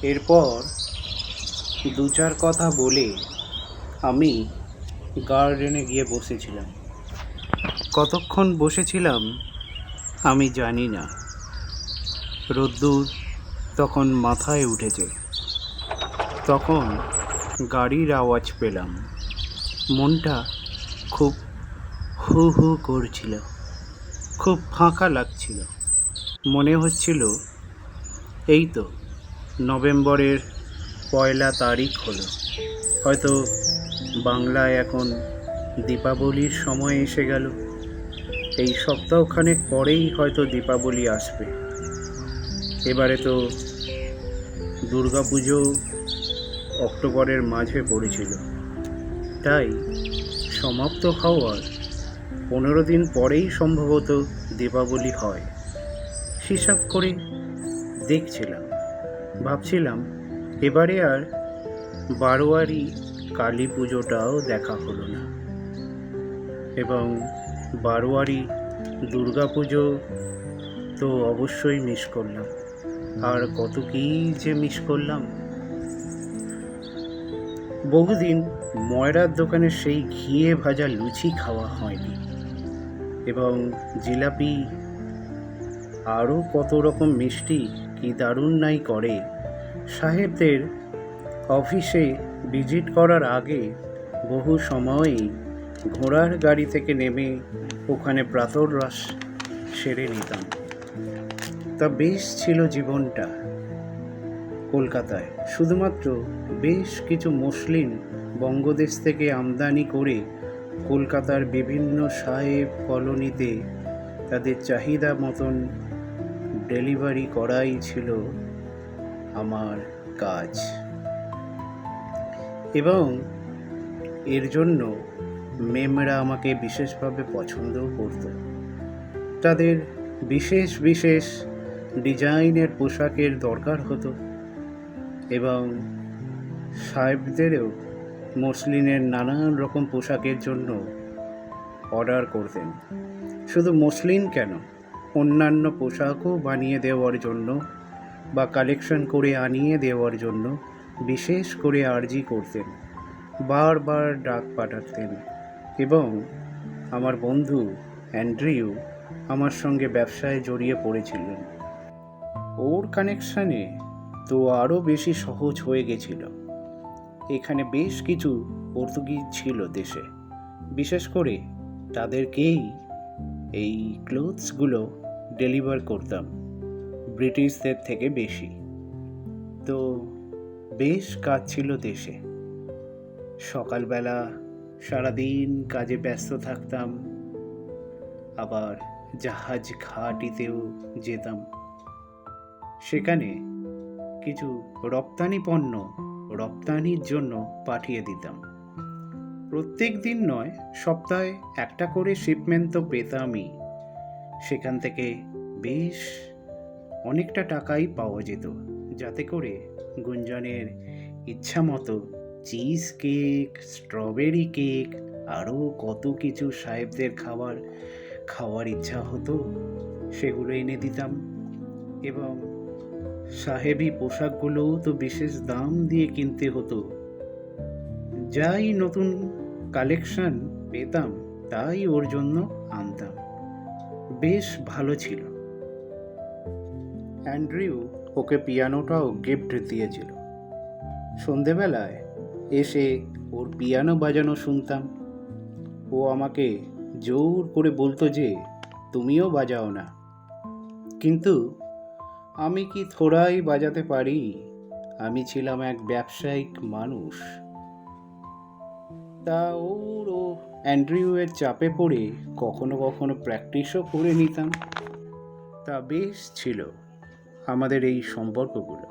এরপর দু চার কথা বলে আমি গার্ডেনে গিয়ে বসেছিলাম। কতক্ষণ বসেছিলাম আমি জানি না। রোদ্দুর তখন মাথায় উঠেছে। তখন গাড়ির আওয়াজ পেলাম। মনটা খুব হু হু করছিল, খুব ফাঁকা লাগছিল। মনে হচ্ছিল এই তো নভেম্বরের 1 হলো, হয়তো বাংলায় এখন দীপাবলির সময় এসে গেল। এই সপ্তাহখানেক পরেই হয়তো দীপাবলি আসবে। এবারে তো দুর্গাপুজো অক্টোবরের মাঝে পড়েছিল, তাই সমাপ্ত হওয়ার 15 দিন পরেই সম্ভবত দীপাবলি হয়। হিসাব করে দেখছিলাম, ভাবছিলাম এবারে আর বারোয়ারি কালী পুজোটাও দেখা হলো না, এবং বারোয়ারি দুর্গা পুজো তো অবশ্যই মিস করলাম। আর কত কী যে মিস করলাম। বহুদিন ময়রার দোকানে সেই ঘিয়ে ভাজা লুচি খাওয়া হয়নি, এবং জিলাপি, আরও কত রকম মিষ্টি কি দারুণ নাই করে। সাহেবদের অফিসে ভিজিট করার আগে বহু সময়ই ঘোড়ার গাড়ি থেকে নেমে ওখানে প্রাতরাশ সেরে নিতাম। তা বেশ ছিল জীবনটা। কলকাতায় শুধুমাত্র বেশ কিছু মুসলিম বঙ্গদেশ থেকে আমদানি করে কলকাতার বিভিন্ন সাহেব কলোনিতে তাদের চাহিদা মতন ডেলিভারি করাই ছিল আমার কাজ, এবং এর জন্য মেমরা আমাকে বিশেষভাবে পছন্দও করত। তাদের বিশেষ বিশেষ ডিজাইনের পোশাকের দরকার হতো, এবং সাহেবদেরও মসলিনের নানান রকম পোশাকের জন্য অর্ডার করতেন। শুধু মসলিন কেন, অন্যান্য পোশাকও বানিয়ে দেওয়ার জন্য বা কালেকশন করে আনিয়ে দেওয়ার জন্য বিশেষ করে আর্জি করতেন, বারবার ডাক পাঠাতেন। এবং আমার বন্ধু অ্যান্ড্রিউ আমার সঙ্গে ব্যবসায় জড়িয়ে পড়েছিলেন। ওর কানেকশানে তো আরও বেশি সহজ হয়ে গেছিল। এখানে বেশ কিছু পর্তুগিজ ছিল দেশে, বিশেষ করে তাদেরকেই এই ক্লোথসগুলো ডেলিভার করতাম ব্রিটিশদের থেকে বেশি। তো বেশ কাজ ছিল দেশে। সকালবেলা সারাদিন কাজে ব্যস্ত থাকতাম, আবার জাহাজ ঘাটিতেও যেতাম। সেখানে কিছু রপ্তানি পণ্য রপ্তানির জন্য পাঠিয়ে দিতাম। প্রত্যেক দিন নয়, সপ্তাহে একটা করে শিপমেন্ট তো পেতামই। সেখান থেকে বেশ অনেকটা টাকাই পাওয়া যেত, যাতে করে গুঞ্জনের ইচ্ছা মতো চিজ কেক, স্ট্রবেরি কেক, আরও কত কিছু সাহেবদের খাওয়ার ইচ্ছা হতো, সেগুলো এনে দিতাম। এবং সাহেবি পোশাকগুলোও তো বিশেষ দাম দিয়ে কিনতে হতো। যাই নতুন কালেকশন পেতাম তাই ওর জন্য আনতাম। বেশ ভালো ছিল। অ্যান্ড্রিউ ওকে পিয়ানোটাও গিফট দিয়েছিল। সন্ধেবেলায় এসে ওর পিয়ানো বাজানো শুনতাম। ও আমাকে জোর করে বলতো যে তুমিও বাজাও না, কিন্তু আমি কি থোড়াই বাজাতে পারি? আমি ছিলাম এক ব্যবসায়িক মানুষ। তা ও অ্যান্ড্রিউয়ের চাপে পড়ে কখনো কখনো প্র্যাকটিসও করে নিতাম। তা বেশ ছিল আমাদের এই সম্পর্কগুলো।